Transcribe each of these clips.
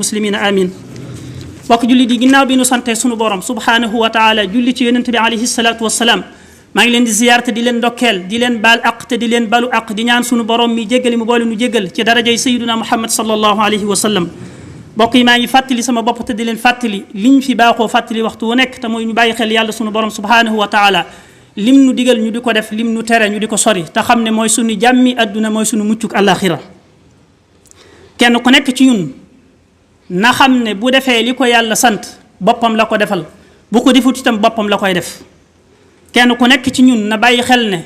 muslimina amin bokk julli di ginnaaw bi nu sante sunu borom subhanahu wa taala julli ci yonent bi alayhi salatu wassalam maa ngi leen di ziyaar te di leen ndokkeel di leen baal aq te di leen balu aq di ñaan sunu borom mi jéggali mu boole nu jéggal ci darajay sayyiduna muhammad sallallahu alayhi wa sallam bokk yi maa ngi fàttali sama bopp te di leen fàttali liñ fi baaxoo fàttali waxtu wu nekk te mooy ñu bàyyi xel yàlla sunu borom subhanahu wa taala lim nu digal ñu di ko def lim nu tere ñu di ko sori te xam ne mooy sunu jàmmi adduna mooy sunu muccuk àllaaxira kenn ku nekk ci ñun na xam ne bu defee li ko yàlla sant boppam la ko defal bu ko defut itam boppam la koy def kenn ku nekk ci ñun na bàyyi xel ne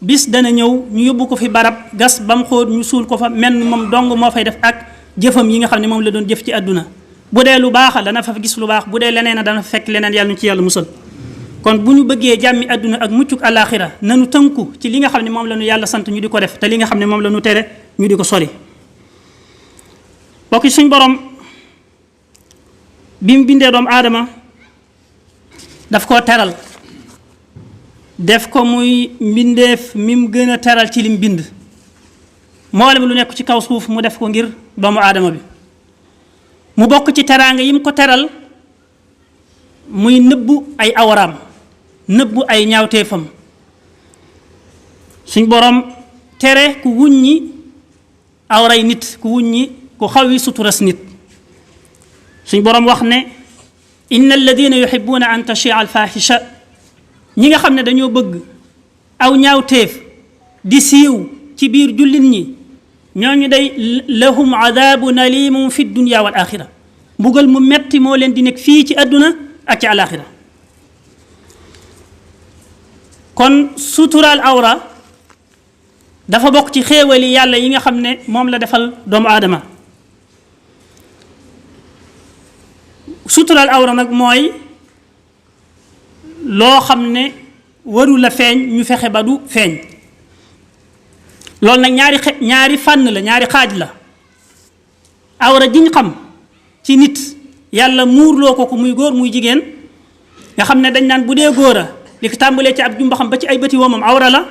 bis dana ñëw ñu yóbbu ko fi barab gas ba mu xóot ñu suul ko fa menn moom dong moo fay def ak jëfam yi nga xam ne moom la doon jëf ci àdduna bu dee lu baax dana fa gis lu baax bu dee leneen dana fa fekk leneen yàlla ñu ci yàlla musal kon bu ñu bëggee jàmmi àdduna ak muccuk àllaaxira nanu tënku ci li nga xam ne moom la ñu yàlla sant ñu di ko def te li nga xam ne moom la ñu tere ñu di ko sori bokk suñ borom bi mu bindee doomu aadama daf koo teral def ko muy mbindeef mi mu gën a teral ci lim bind mboolem lu nekk ci kaw suuf mu def ko ngir doomu aadama bi mu bokk ci teraanga yi mu ko teral muy nëbbu ay awraam nëbbu ay ñaawteefam suñ borom tere ku wuññi awray nit ku wuññi ku xawi suturas nit suñ borom wax ne inna alladina yuhibbuna an tashia alfahisha ñi nga xam ne dañoo bëgg aw ñaawteef di siiw ci biir jullit ñi ñooñu day lahum adabun alimun fi dunya wal axira mbugal mu metti moo leen di nekk fii ci àdduna ak ci alaxira kon suturaal awra dafa bokk ci xéewali yàlla yi nga xam ne moom la defal doomu aadama suturaal awra nag mooy loo xam ne waru la feeñ ñu fexe ba du feeñ loolu nag ñaari fànn la ñaari xaaj la awra jiñ xam ci nit yàlla muurloo ko muy góor muy jigéen nga xam ne dañ naan bu dee góor a li ko tàmbalee ci ab jumbaxam ba ci ay bëti woomam awra la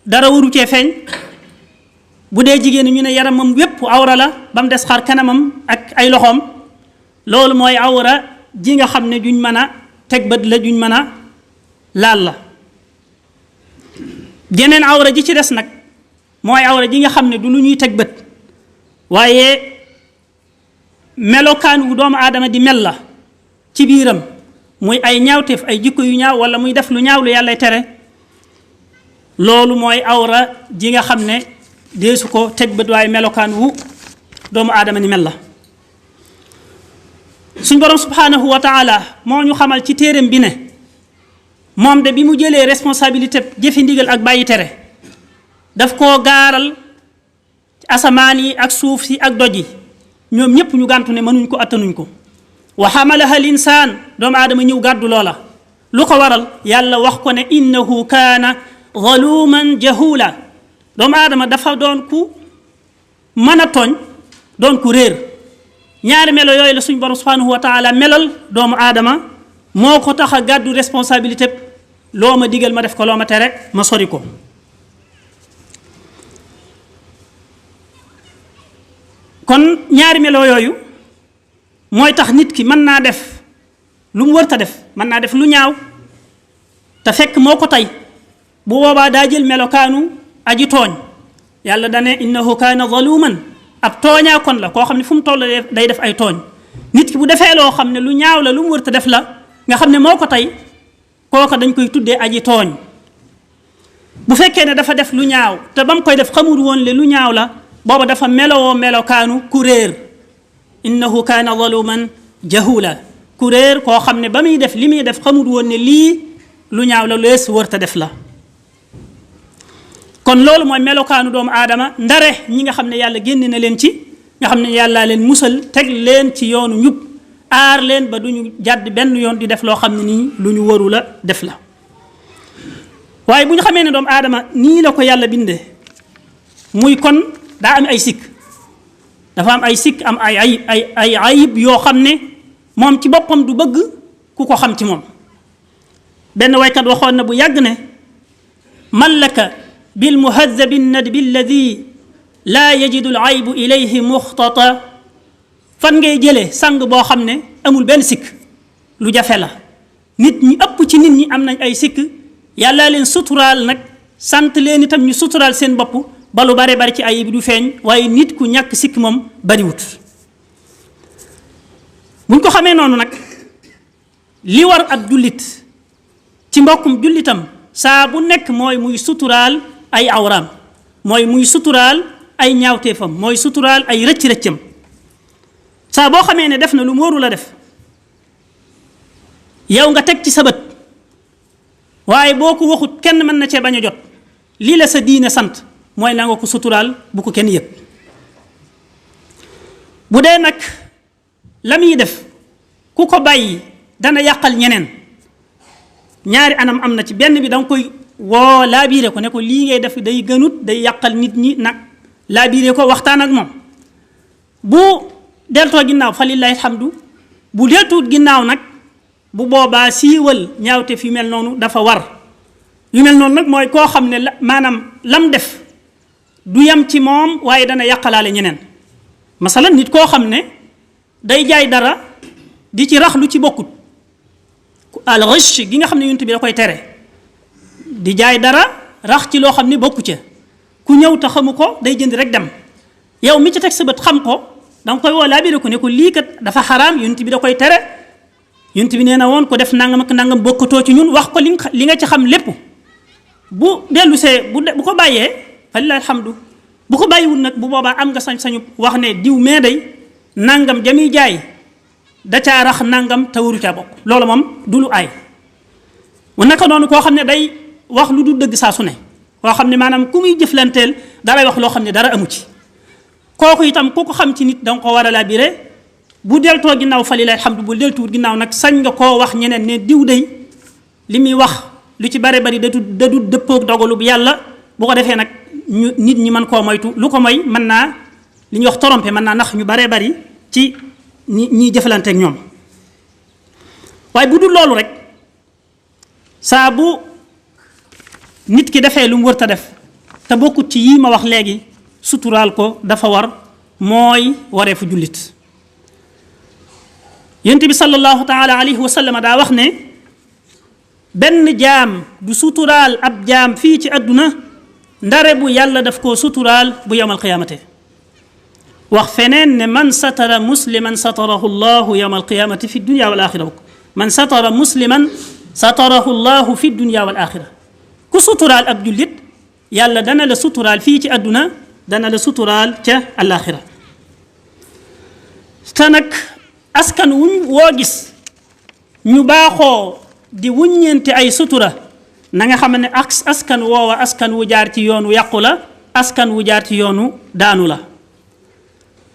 dara waru cee feeñ bu dee jigéen ñu ne yaramam wépp awra la ba mu des xar kanamam ak ay loxoom loolu mooy awra ji nga xam ne juñ mën a teg bët la juñ mën a laal la geneen awra ji ci des nag mooy awra ji nga xam ne du lu ñuy teg bët waaye melokaan wu doomu aadama di mel la ci biiram muy ay ñaawteef ay jikko yu ñaaw wala muy def lu ñaaw lu yàllay tere loolu mooy awra ji nga xam ne deesu ko teg bët waaye melokaan wu doomu aadama ni mel la suñ borom subhanahu wa taala moo ñu xamal ci téereem bi ne moom de bi mu jëlee responsabilité jëfi ndigal ak bàyyi tere daf koo gaaral asamaan yi ak suuf si ak doj yi ñoom ñépp ñu gàntu ne mënuñ ko attanuñ ko wa xamalaha al insaan doomu aadama ñëw gàddu loola lu ko waral yàlla wax ko ne innahu kaana zaluman jahula doomu aadama dafa doon ku mën a tooñ doon ku réer ñaari melo yooyu la suñ borom subhanahu wa taala melal doomu aadama moo ko tax a gàddu responsabilité loo ma digal ma def ko loo ma tere ma sori ko kon ñaari melo yooyu mooy tax nit ki mën naa def lu mu wërta def mën naa def lu ñaaw te fekk moo ko tey bu boobaa daa jël melokaanu aji tooñ yàlla dane innahu kaana zaluman ab tooñaa kon la koo xam ne fu mu toll day def ay tooñ nit ki bu defee loo xam ne lu ñaaw la lu mu wërta def la nga xam ne moo ko tey kooka dañ koy tuddee aji tooñ bu fekkee ne dafa def lu ñaaw te ba mu koy def xamul woon le lu ñaaw la booba dafa melowoo melokaanu ku réer innahu kaana zaluman jahula ku réer koo xam ne ba muy def li muy def xamul woon ne lii lu ñaaw la lees wërta def la kon loolu mooy melokaanu doomu aadama ndare ñi nga xam ne yàlla génne na leen ci nga xam ne yàlla leen musal teg leen ci yoonu njub aar leen ba duñu jàdd benn yoon di def loo xam ne nii lu ñu waru la def la waaye bu ñu xamee ne doomu aadama nii la ko yàlla bindee muy kon daa am ay sikk dafa am ay sikk am ay ayib yoo xam ne moom ci boppam du bëgg ku ko xam ci moom benn waykat waxoon na bu yàgg ne mallaka bil muhadzabi nadbi alladi لا يجد العيب إليه مختطا fan ngay jëlee sang boo xam ne amul benn sikk lu jafe la nit ñi ëpp ci nit ñi am nañ ay sikk yàlla leen suturaal nag sant leen itam ñu suturaal seen bopp ba lu bare bari ci ayib du feeñ waaye nit ku ñàkk sikk moom bariwut buñ ko xamee noonu nag li war ab jullit ci mbokkum jullitam saa bu nekk mooy muy suturaal ay awraam mooy muy suturaal ay ñaawteefam mooy suturaal ay rëcc-rëccam saa boo xamee ne def na lu mu warul a def yow nga teg ci sa bët waaye boo ko waxut kenn mën na cee bañ a jot lii la sa diine sant mooy na nga ko suturaal bu ko kenn yëg bu dee nag la muy def ku ko bàyyi dana yàqal ñeneen ñaari anam am na ci benn bi danga koy woo laabiire ko ne ko lii ngay def day gënut day yàqal nit ñi nag laabiire ko waxtaan ak moom bu deltoo ginnaaw fa lillahi alhamdu bu deltuut ginnaaw nag bu boobaa siiwal ñaawte fi mel noonu dafa war yu mel noonu nag mooy koo xam ne maanaam lam def du yam ci moom waaye dana yàqalaale ñeneen masalan nit koo xam ne day jaay dara di ci rax lu ci bokkut al ghish gi nga xam ne yonent bi da koy tere di jaay dara rax ci loo xam ne bokku ca ku ñëw te xamu ko day jënd rek dem yow mi ci teg sa bët xam ko danga koy woo laa bi ko ne ko lii kat dafa xaraam yonent bi da koy tere yonent bi nee na woon ko def nangam ak nangam bokkatoo ci ñun wax ko li nga ci xam lépp bu dellu see bu ko bàyyee falilahi alhamdu bu ko bàyyiwul nag bu boobaa am nga sañ-sañu wax ne diw mee day nangam jamiy jaay da caa rax nangam te waru caa bokk loolu moom du lu aay naka noonu koo xam ne day wax lu du dëgg saa su ne koo xam ne maanaam ku muy jëflanteel daray wax loo xam ne dara amu ci kooku itam ku ko xam ci nit danga ko war a labiré bu deltoo ginnaaw falilahi alhamdu bu deltuwut ginnaaw nag sañ nga koo wax ñeneen ne diw day li muy wax lu ci bare bari da du dëppoog dogalu bu yàlla bu ko defee nag ñu nit ñi mën koo moytu lu ko moy mën naa li ñuy wax trompé mën naa nax ñu bare bari ci ñiy jëflanteeg ñoom waaye bu dul loolu rek saa bu nit ki defee lu mu wërta def te bokkut ci yii ma wax léegi suturaal ko dafa war mooy wareefu jullit yonent bi sallallahu taala alayhi wa sallam daa wax ne benn jaam du suturaal ab jaam fii ci àdduna ndare bu yàlla daf koo suturaal bu yawmal qiyaamate wax feneen ne man satara musliman satarahu llahu yawma alqiyamati fi dunya wal axira man satara musliman satarahu llahu fi dunya wal axira ku suturaal ab jullit yàlla dana la suturaal fii ci àdduna dana la suturaal ca alaxira te nag askan wuñ woo gis ñu baaxoo di wuññeente ay sutura na nga xam ne askan woowa askan wu jaar ci yoonu yàqu la askan wu jaar ci yoonu daanu la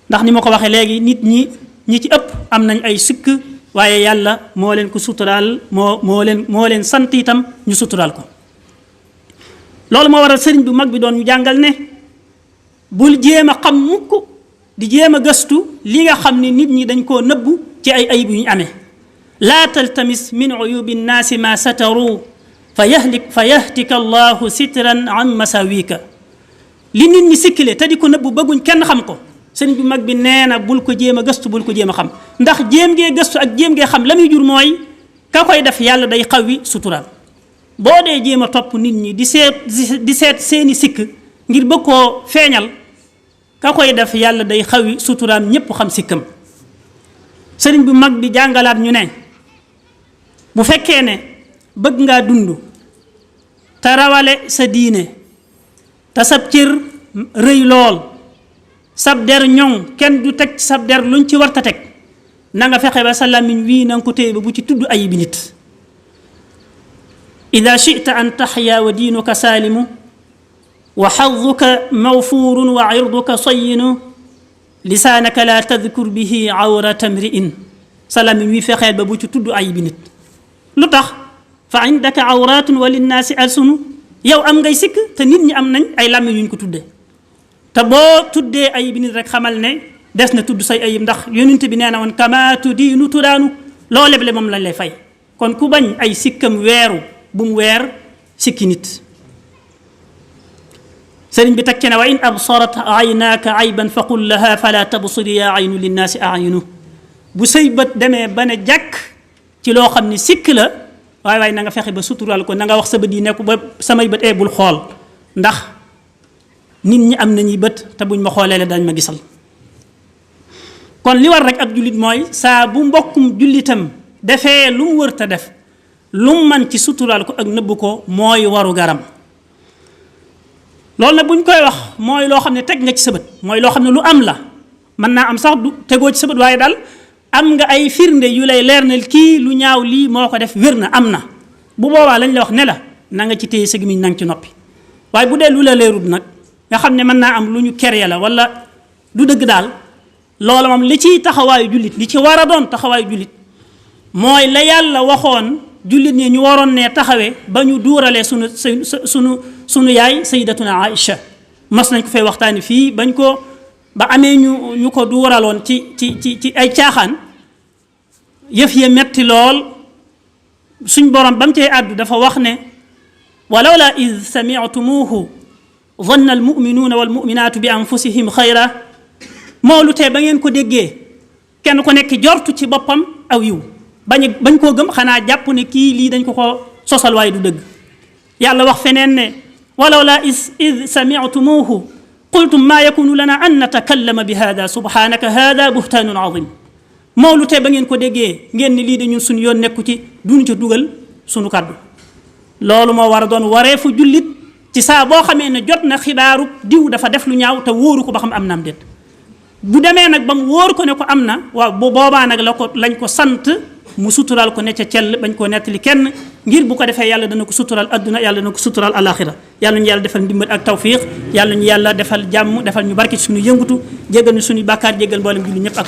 ndax ni ma ko waxee léegi nit ñi ci ëpp am nañ ay sikk waaye yàlla moo leen ko suturaal moo leen sant itam ñu suturaal ko loolu moo waral sëriñ bu mag bi doon ñu jàngal ne bul jéem a xam mukk di jéem a gëstu li nga xam ne nit ñi dañ koo nëbbu ci ay ayib yu ñu amee laa taltamis min uyubi nnaasi ma sataru fa yahtika allahu sitran an masawika li nit ñi sikkile te di ko nëbbu bëgguñ kenn xam ko sëriñ bi mag bi nee na bul ko jéem a gëstu bul ko jéem a xam ndax jéem ngee gëstu ak jéem ngee xam la muy jur mooy ka koy def yàlla day xawwi suturaal boo dee jéem a topp nit ñi di seet seeni sikk ngir bëgg koo feeñal ka koy def yàlla day xawwi suturaam ñépp xam sikkam sëriñ bi mag bi jàngalaat ñu ne bu fekkee ne bëgg ngaa dund te rawale sa diine te sab cër rëy lool sab der ñoŋ kenn du teg sab der luñ ci warta teg na nga fexe ba sa làmmiñ wii na nga ko téye ba bu ci tudd ayibi nit ida chita an taxya wa diinuka saalimu wa xaduka mawfuurun wa irduka sayinu lisaanaka la tadkur bihi awrata mriin sa làmmiñ wii fexeel ba bu ci tudd ayibi nit lu tax fa indaka awratun wa linnaasi alsunu yow am ngay sikk te nit ñi am nañ ay làmmiñ yuñ ko tudde te boo tuddee ayib nit rek xamal ne des na tudd say ayib ndax yonent bi nee na woon kama tudiinu tudaanu loo leble moom lañ lay fay kon ku bañ ay sikkam weeru bu mu weer sikki nit sëriñ bi teg ci ne wa in absarat aynaaka ayban fa qul laha fala tabsiri ya aynu linnaasi ayunu bu say bët demee ba ne jàkk ci loo xam ne sikk la waaye na nga fexe ba sutural ko na nga wax sa bët yi nekk ba samay bët bul xool ndax nit ñi am nañuy bët te buñ ma xoolee dañ ma gisal. kon li war rek ab jullit mooy saa bu mbokkum jullitam defee lu mu wër te def lu mu man ci sutural ko ak nëbb ko mooy waru garam. loolu nag bu ñu koy wax mooy loo xam ne teg nga ci sa bët mooy loo xam ne lu am la mën naa am sax du tegoo ci sa bët waaye daal am nga ay firnde yu lay leer ne kii lu ñaaw lii moo ko def wér na am na bu boobaa lañ la wax ne la na nga ci téye sa gémmiñ na nga ci noppi. waaye bu dee lu la leerut nag nga xam ne mën naa am lu ñu kerye la wala du dëgg daal loola moom li ciy taxawaayu jullit li ci war a doon taxawaayu jullit mooy la yàlla waxoon jullit ñi ñu waroon ne taxawee ba ñu duuralee sunu yaay sayyidatuna Aïcha mas nañ ko fay waxtaani fii bañ ko ba amee ñu ko duuraloon ci ay caaxaan yëf ya metti lool suñ borom ba mu cay àddu dafa wax ne walawla id sami'tumuhu zanna almuminuuna walmuminaatu bi anfusihim xayra moo lu tee ba ngeen ko déggee kenn ku nekk jortu ci boppam aw yiw bañ koo gëm xanaa jàpp ne kii lii dañ ko sosal waaye du dëgg. yàlla wax feneen ne walawla id sami'tumuhu qultum ma yakunu lana an natakallama bi hada subhanaka hada buhtaanun azim moo lu tee ba ngeen ko déggee ngeen ni lii de ñun suñu yoon nekku ci duñu ca dugal suñu kàddu. loolu moo war a doon wareefu jullit ci saa boo xamee ne jot na xibaaru diw dafa def lu ñaaw te wóoru ko ba xam am na am déet bu demee nag ba mu wóor ko ne ko am na waaw bu boobaa nag lañ ko sant mu sutural ko ne ca cell bañ koo nettali kenn ngir bu ko defee yàlla dana ko sutural adduna yàlla dana ko sutural alaxira yàlla ñu yàlla defal ndimbal ak tawfiq yàlla ñu yàlla defal jàmm defal ñu barke ci suñu yëngutu jéggal ñu suñu bàkkaar jéggal mboolem jullit ñëpp ak